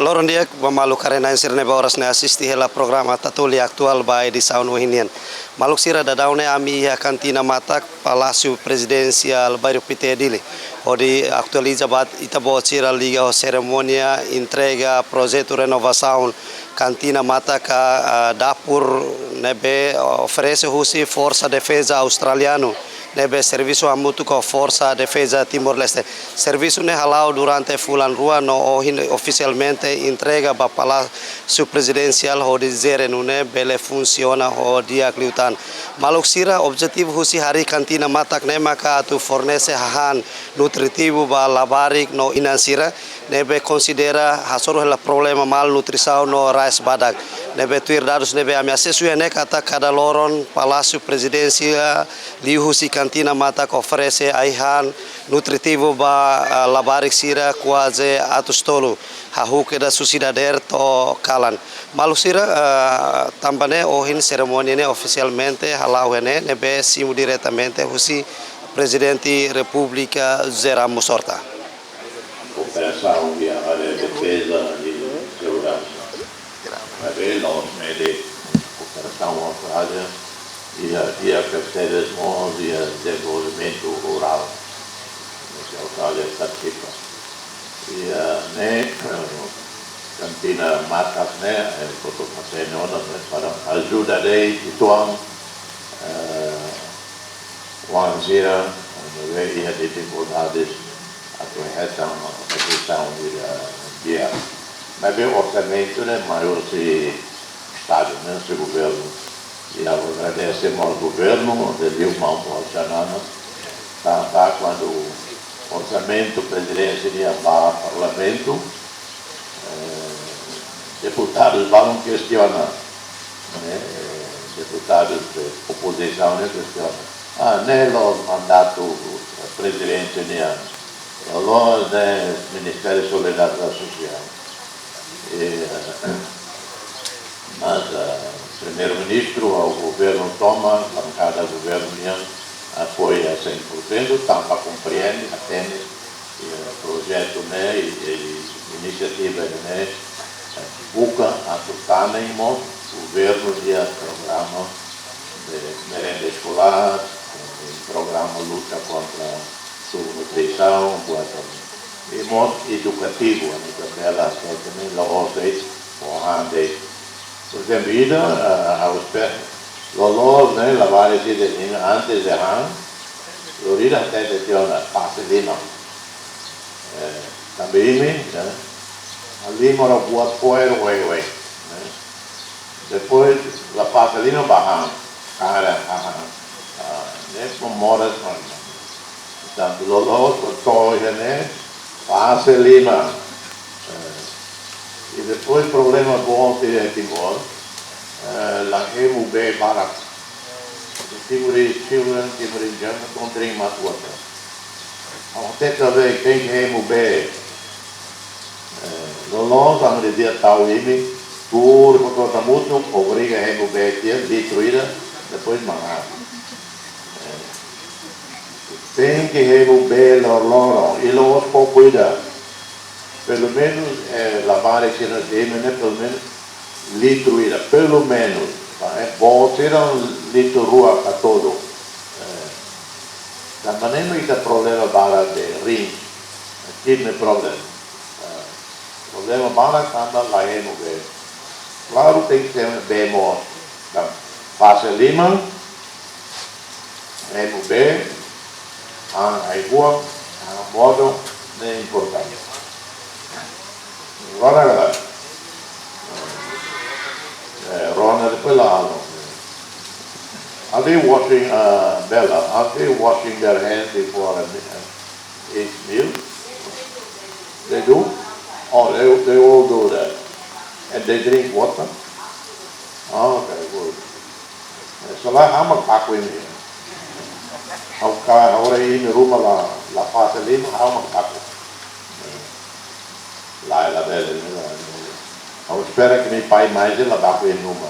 loron dia malu karena sirne baoras ne asisti hela programa tatuli aktual ba edisaun wahinian. Maluk sira da daune ami ya kantina matak Palácio Presidencial bairro Pitedili. Odi atualiza bat itabo sira liga o ceremonia entrega projeto renovação cantina matak dapur nebe oferece husi Força Defesa Australiano. Nebe serviço amutu com Força Defesa Timor-Leste. Serviço ne halau durante fulan rua no oficialmente entrega para Palácio Presidencial ho dizer nune bele funciona ho dia kliutan. Maluk sira objetivo husi hari kantina matak ne maka tu fornece hahan nutritivo ba labarik no inansira nebe considera hasoro hela problema malnutrição no rais badak. Nebe tuir dados nebe ami acesso ne kata kada loron Palácio Presidencial lihusi cantina matak oferece aihan nutritivo ba labarik sira quase atustolo hahuke da susidader to kalan malu sira tambane ohin cerimônia ne oficialmente halau ne nebe simu diretamente husi presidente República Zeramos Horta. Operação via área de defesa e segurança. Mas nós mede operação autrária e a capitalismo e a desenvolvimento rural. Nessa Austrália participa. E né cantina matas né foto fazendo para ajuda de tuang wanzia e a dificuldades acorretam a questão dia. Mas bem orçamento né maior se estado né se governo e agradecemos ao governo de Dilma Rousseff tá quando o orçamento presidencial para o parlamento deputados vão questionar né? Deputados de oposição né questionam nelo mandato presidencial lo del Ministério de Solidariedade Social mas o primeiro-ministro, o governo toma, a bancada do governo apoia 100%, tampa compreende apenas o projeto né, e iniciativa né, busca a tutela em o governo e o programa de merenda escolar, o programa luta contra a subnutrição, e modo educativo, a tabela também logo o por exemplo, aos pés, lolos, né, lavar esse dedinho antes de han, Florida até de uma vaselina, também, né, ali mora buat poer, né, depois a vaselina bahang, cara, né, como mora, então lolos, toja, né, vaselina. E depois problema bom que é Timor, lá MUB Barak, Timorindiano contra em Matuata. Até também tem MUB, Lolong sama di dia tahu ini, tur kota Mutnuk, obriga MUB dia destruída, depois mahal. Tem que MUB lorong, e los popuida. Pelo menos lavar esse regime, né? Pelo menos litruída, pelo menos, bom ter litro rua para todo. Da maneira que tem problema para de rim, aqui não é problema. Problema para quando lá é no bem. Claro tem que ter bem bom. Passa lima, é no bem, a igual, a modo, não é importante. Agora, Rona depois lá, are they washing, Bella, are they washing their hands before each meal? They do? Oh, they all do that. And they drink water? Oh, okay, good. So lá, hama paco ini. Agora aí no rumah la fase lima, hama paco. Lá ela bela, eu espero que meu pai mais ele vá com ele numa,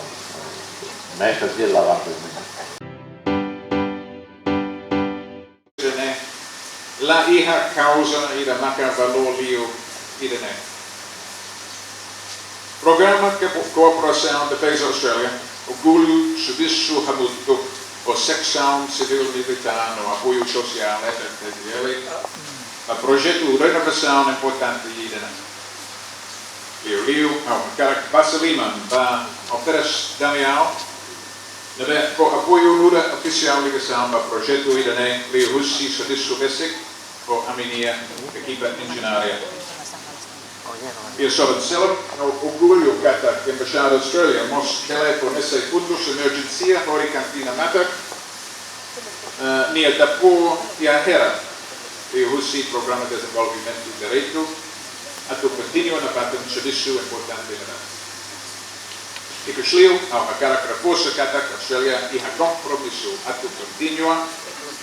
mexa se ele vá com ele. La iha causa ida maka valolio ida ne. Programa de cooperação da Defesa Austrália, orgulho, serviço mútuo, a secção civil-militar no apoio social, o projeto de renovação importante e o Rio, cara que passa Lima, para oferecer Daniel, com apoio nura oficial ligação para o projeto Idané, Rio Russi, serviço basic, com a minha equipa engenharia. E sobre o orgulho que a Embaixada Austrália mostra por nesse fundos de emergência para a cantina Matak, nia Tapu e a Hera, Rio Russi, Programa de Desenvolvimento do Direito, a tu continua na parte de serviço importante. E que slio, a cara que reforça que a Austrália e a compromisso a tu continua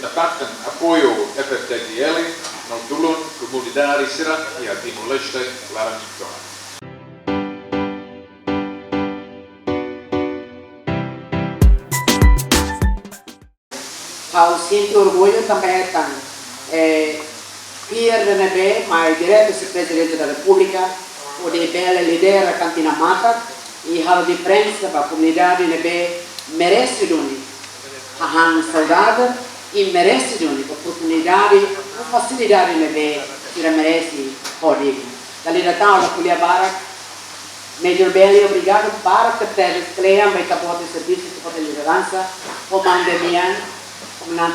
na parte de apoio FFTDL, no Tulun, comunidade Sira e a Timor-Leste, Laramito. Ao sinto orgulho também Pierre Renebe, mais direto vice-presidente da República, o de Bela lidera a Cantina Mata e a de prensa para a comunidade Nebe merece a saudade e merece a oportunidade, a facilidade Nebe que merece poder. Da liderança da Polícia Barak, Major Belli, obrigado para que tenha vai captar o serviço de liderança, comandante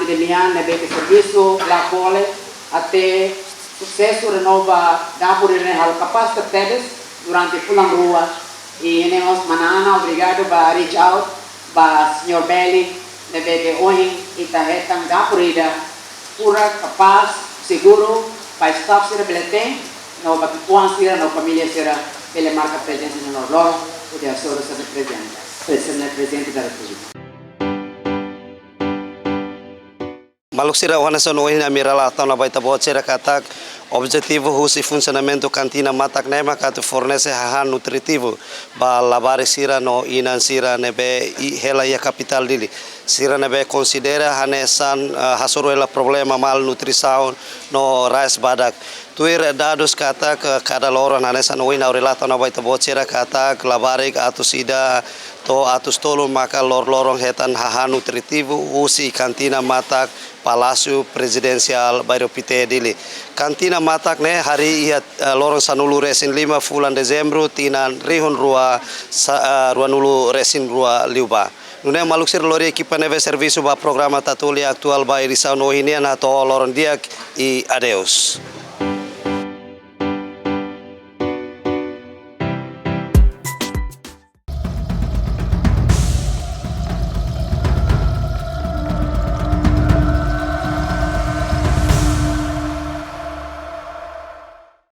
Demian, Nebe que serviço, la cole, até sucesso renova da por hal capaz de teres durante pulang rua e nemos manana obrigado para reach out para Sr. Belli Nebe que hoje está hetang da por pura capaz seguro para staff sira beleten no para tuan sira no família sira ele marca presença no loro o de assoro ser presidente da República. Maluk sira wana sono ina mirala tana baita bocera katak objetivo husi funcionamento cantina Matak nema katu fornece hahan nutritivo ba labare sira no inan sira nebe hela ia capital dili sira nebe considera hanesan hasoro ela problema malnutrição no rais badak tuir dados katak kada loron hanesan oina relata na baita bocera katak labare atus ida to atus tolo maka lorong hetan hahan nutritivo husi cantina Matak Palácio Presidencial Bairro Pite Dili. Cantina Matak ne hari ia lorong sanulu resin 5 bulan Desember tinan rihun rua nulu resin rua liuba. Nune maluk sir lori equipa neve serviço ba programa Tatulia Actual ba edisão no hinian ato lorong diak e adeus.